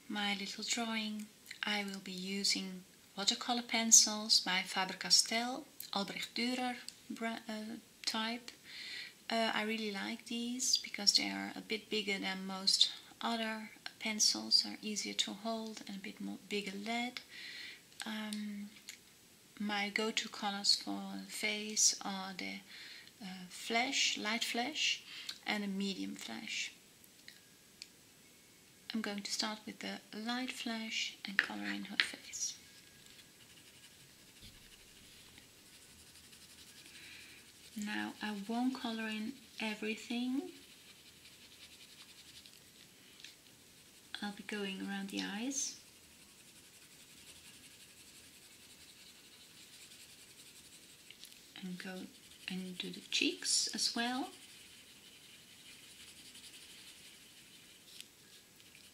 my little drawing, I will be using watercolor pencils by Faber-Castell, Albrecht Dürer type. I really like these because they are a bit bigger than most other pencils, are easier to hold and a bit more bigger lead. My go-to colors for the face are the flesh, light flesh, and a medium flesh. I'm going to start with the light flesh and color in her face. Now I won't color in everything. I'll be going around the eyes. And go and do the cheeks as well.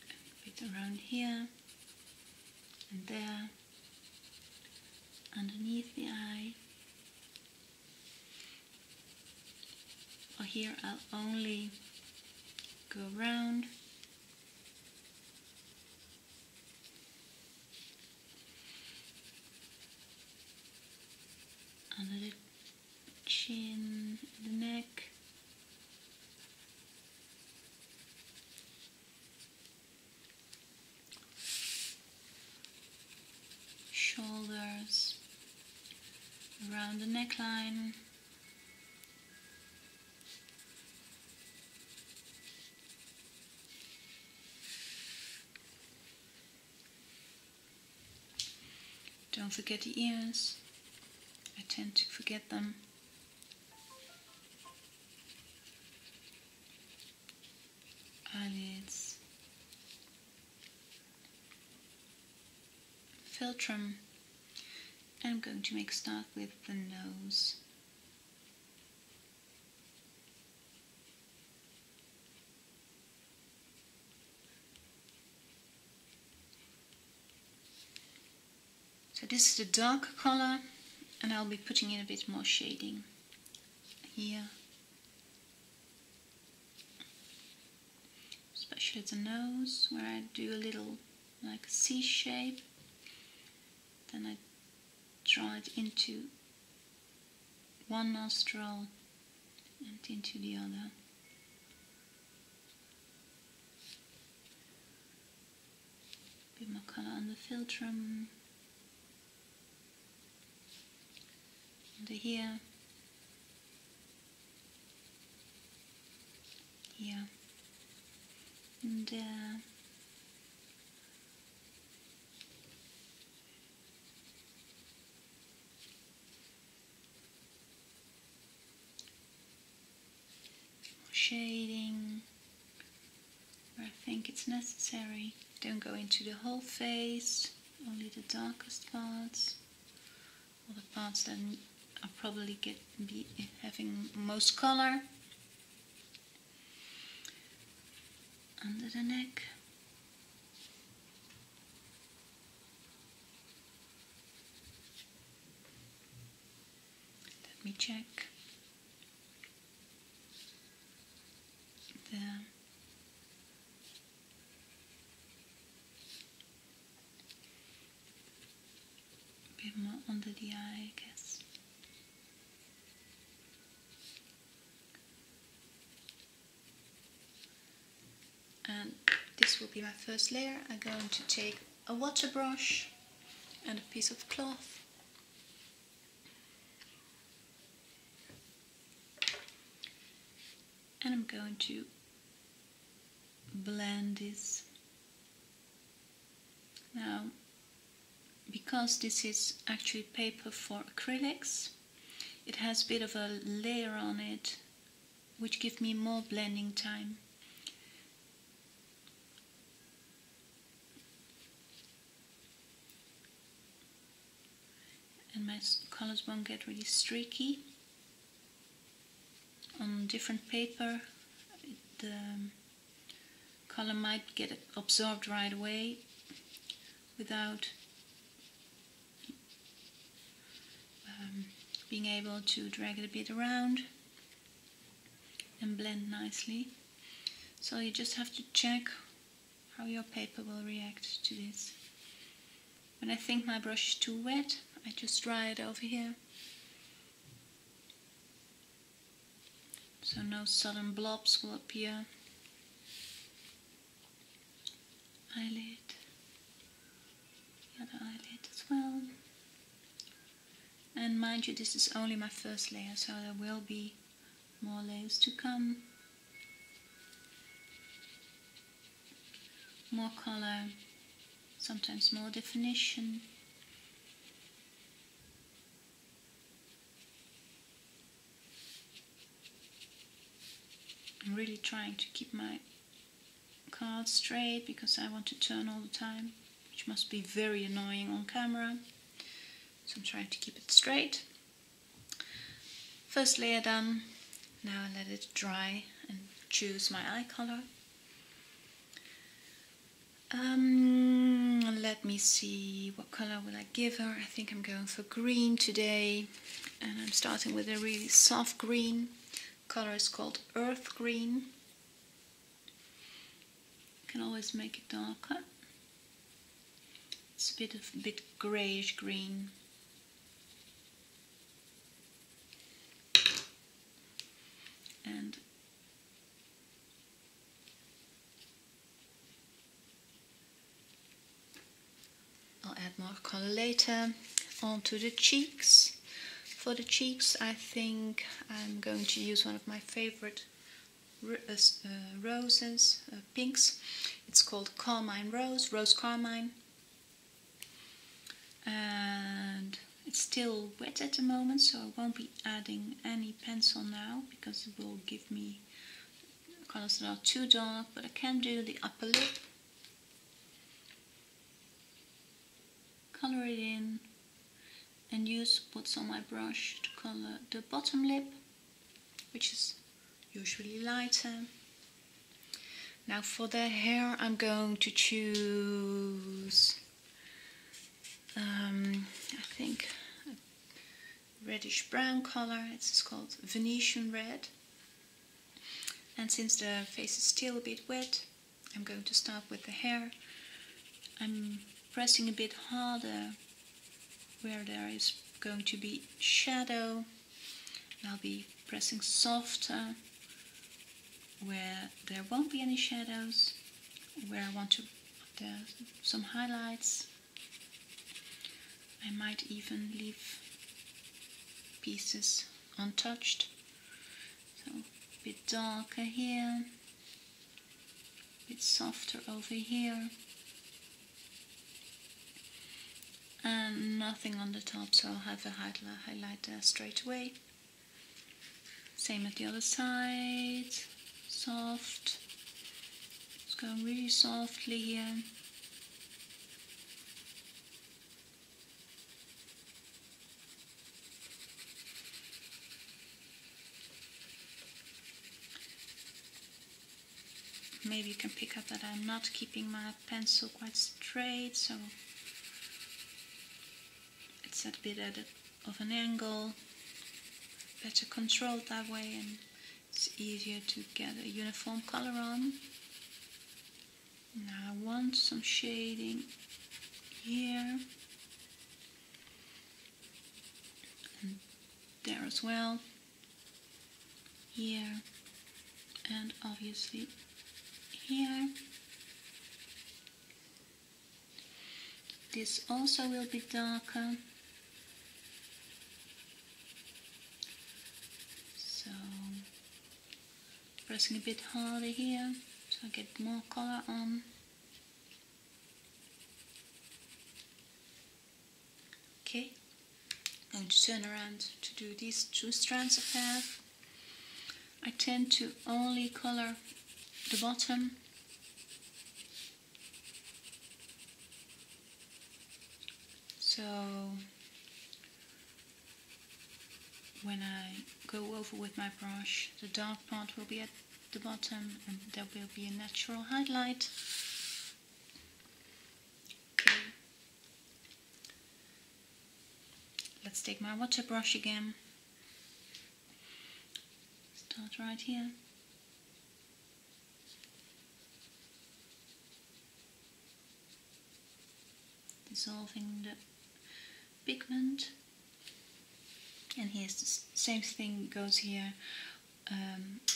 A bit around here and there, underneath the eye. For here I'll only go around. Under the chin, the neck, shoulders, around the neckline, don't forget the ears. I tend to forget them. Eyelids, philtrum, and I'm going to make start with the nose. So this is the dark color, and I'll be putting in a bit more shading here, especially at the nose, where I do a little like a C shape, then I draw it into one nostril and into the other. A bit more color on the philtrum. Under here, here, and there. Shading where I think it's necessary. Don't go into the whole face, only the darkest parts, or the parts that are probably be having most color. Under the neck. Let me check. There. A bit more under the eye, I guess. And this will be my first layer. I'm going to take a water brush and a piece of cloth. And I'm going to blend this. Now, because this is actually paper for acrylics, it has a bit of a layer on it, which gives me more blending time. And my colors won't get really streaky. On different paper, the color might get absorbed right away without being able to drag it a bit around and blend nicely. So you just have to check how your paper will react to this. When I think my brush is too wet, I just dry it over here. So no sudden blobs will appear. Eyelid, the other eyelid as well. And mind you, this is only my first layer, so there will be more layers to come. More color, sometimes more definition. I'm really trying to keep my card straight because I want to turn all the time, which must be very annoying on camera. So I'm trying to keep it straight. First layer done. Now I let it dry and choose my eye color. Let me see, what color will I give her? I think I'm going for green today, and I'm starting with a really soft green. Color is called earth green. You can always make it darker. It's a bit grayish green. And I'll add more color later. Onto the cheeks. For the cheeks, I think I'm going to use one of my favorite roses, pinks. It's called Carmine Rose Carmine. And it's still wet at the moment, so I won't be adding any pencil now because it will give me colors that are too dark, but I can do the upper lip. Color it in and use what's on my brush to color the bottom lip, which is usually lighter. Now for the hair, I'm going to choose I think a reddish brown color. It's called Venetian Red. And since the face is still a bit wet, I'm going to start with the hair. I'm pressing a bit harder where there is going to be shadow. And I'll be pressing softer where there won't be any shadows, where I want to put some highlights. I might even leave pieces untouched. So a bit darker here, a bit softer over here, and nothing on the top, so I'll have a highlight there straight away. Same at the other side, soft. It's going really softly here. Maybe you can pick up that I'm not keeping my pencil quite straight, so it's a bit of an angle. Better controlled that way, and it's easier to get a uniform color on. Now I want some shading here and there as well, here, and obviously here. This also will be darker, so pressing a bit harder here so I get more color on. Okay, I'm going to turn around to do these two strands of hair. I tend to only color the bottom. So when I go over with my brush, the dark part will be at the bottom and there will be a natural highlight. Okay. Let's take my water brush again. Start right here. dissolving the pigment. And here's the same thing goes here.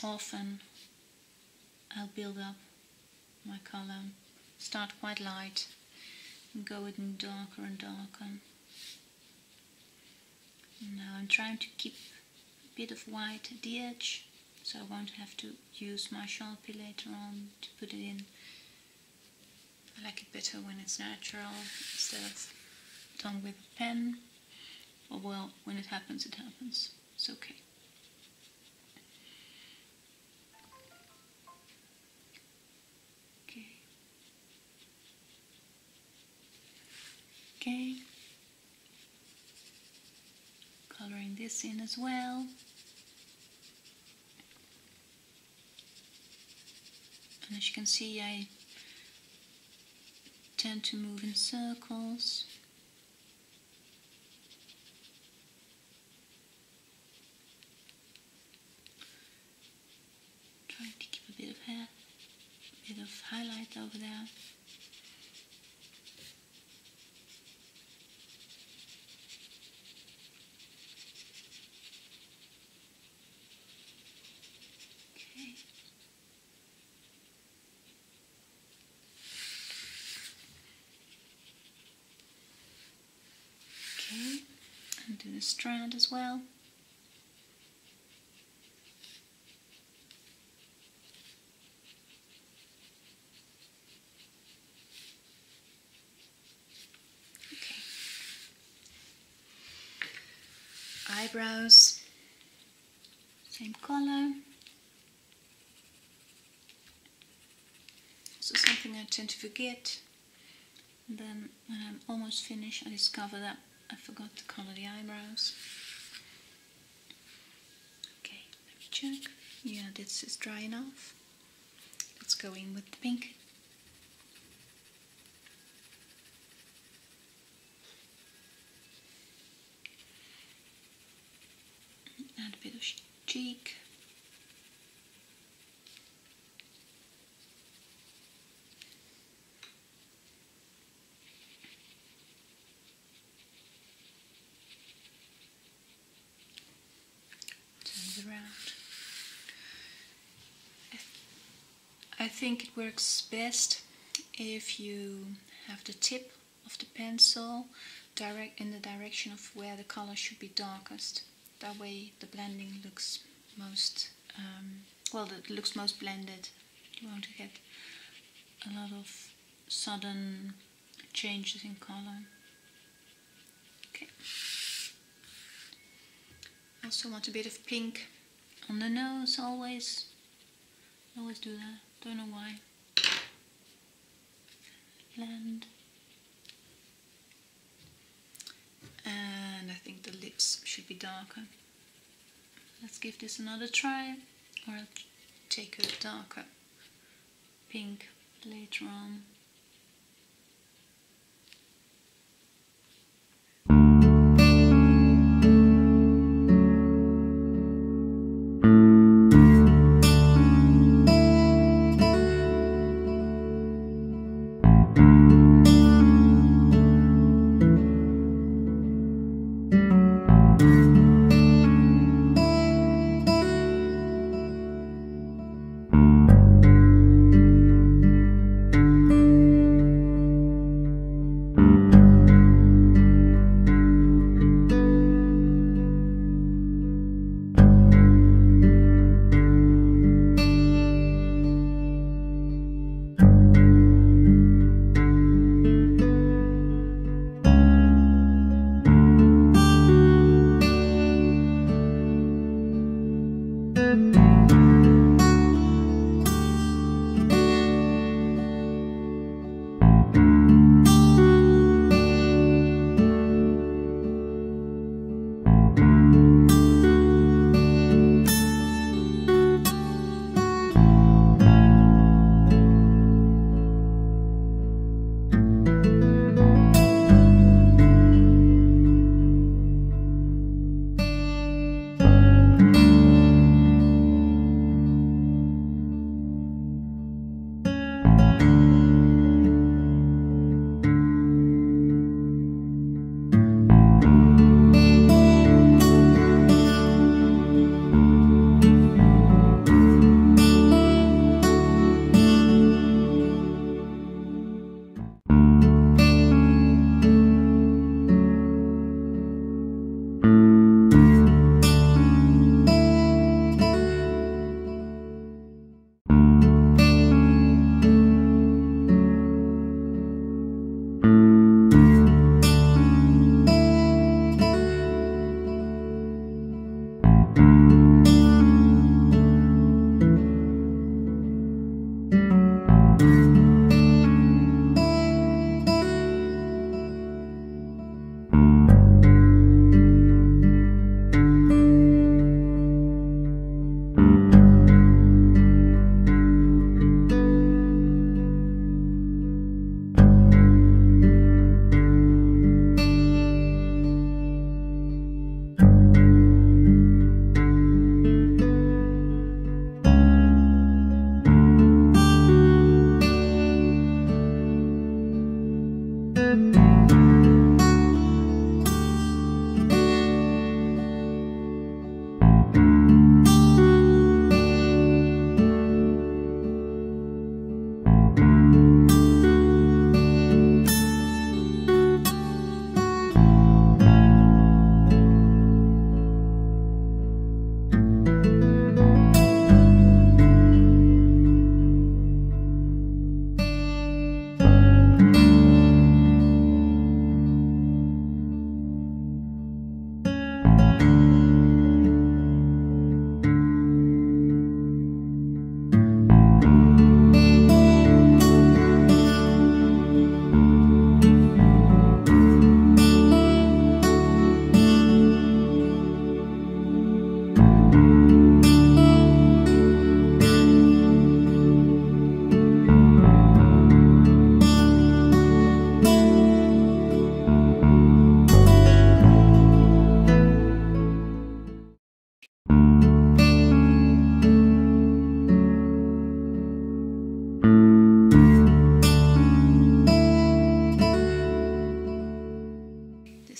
Often I'll build up my color, start quite light and go in darker and darker. Now I'm trying to keep a bit of white at the edge, so I won't have to use my Sharpie later on to put it in. I like it better when it's natural instead of done with a pen. Or well, when it happens, it happens. It's okay. Okay. Coloring this in as well. And as you can see, I tend to move in circles. Trying to keep a bit of hair, a bit of highlight over there. Okay, and do the strand as well. Okay. Eyebrows, same color. So something I tend to forget. And then when I'm almost finished, I discover that I forgot to color the eyebrows. Okay, let me check. Yeah, this is dry enough. Let's go in with the pink. Add a bit of cheek. Around. I think it works best if you have the tip of the pencil direct in the direction of where the color should be darkest. That way the blending looks most it looks most blended. You want to get a lot of sudden changes in color. Okay. Also want a bit of pink on the nose, always do that, don't know why. Blend. And I think the lips should be darker. Let's give this another try, or I'll take a darker pink later on.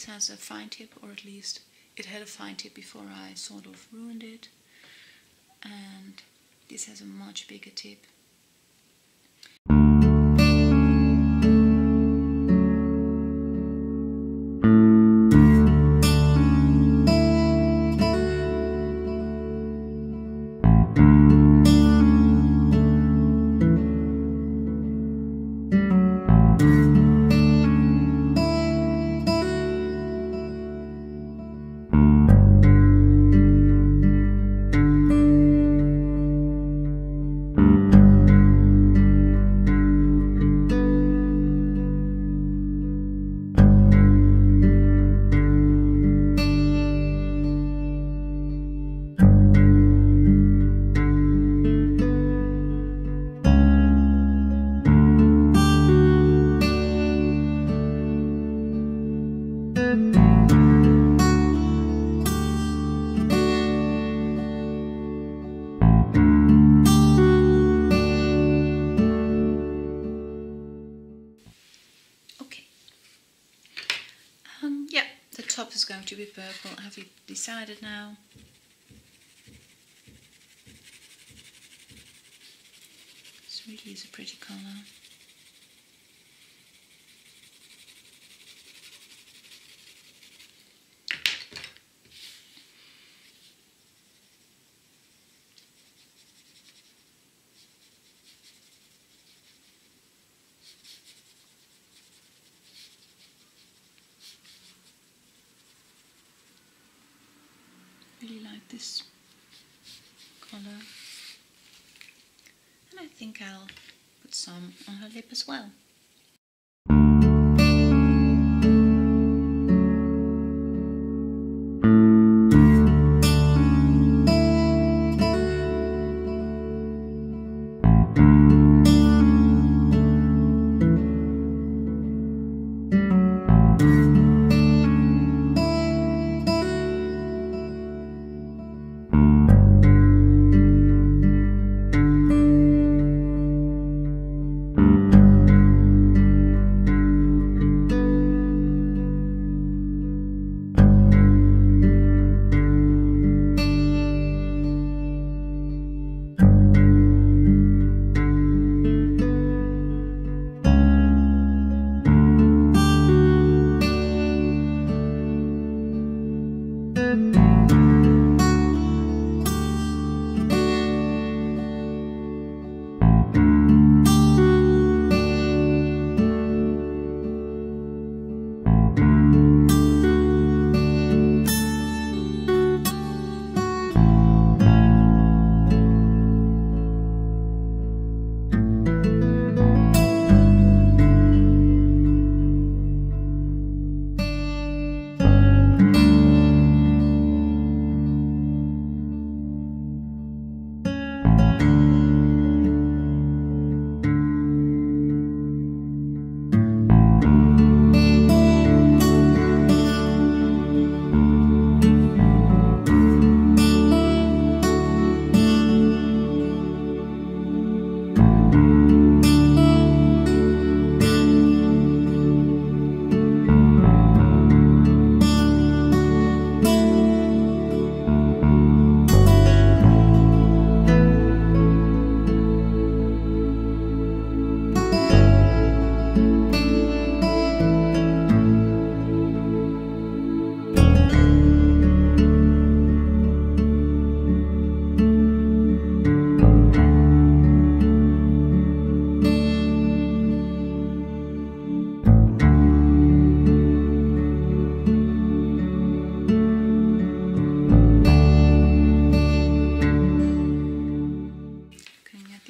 Has a fine tip, or at least it had a fine tip before I sort of ruined it, and this has a much bigger tip. Yeah, the top is going to be purple. Have you decided now? This really is a pretty colour. Really like this colour, and I think I'll put some on her lip as well.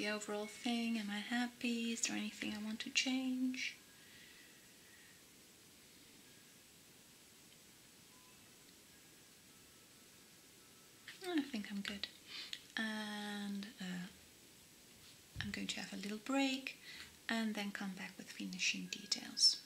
the overall thing? Am I happy? Is there anything I want to change? I think I'm good. And I'm going to have a little break and then come back with finishing details.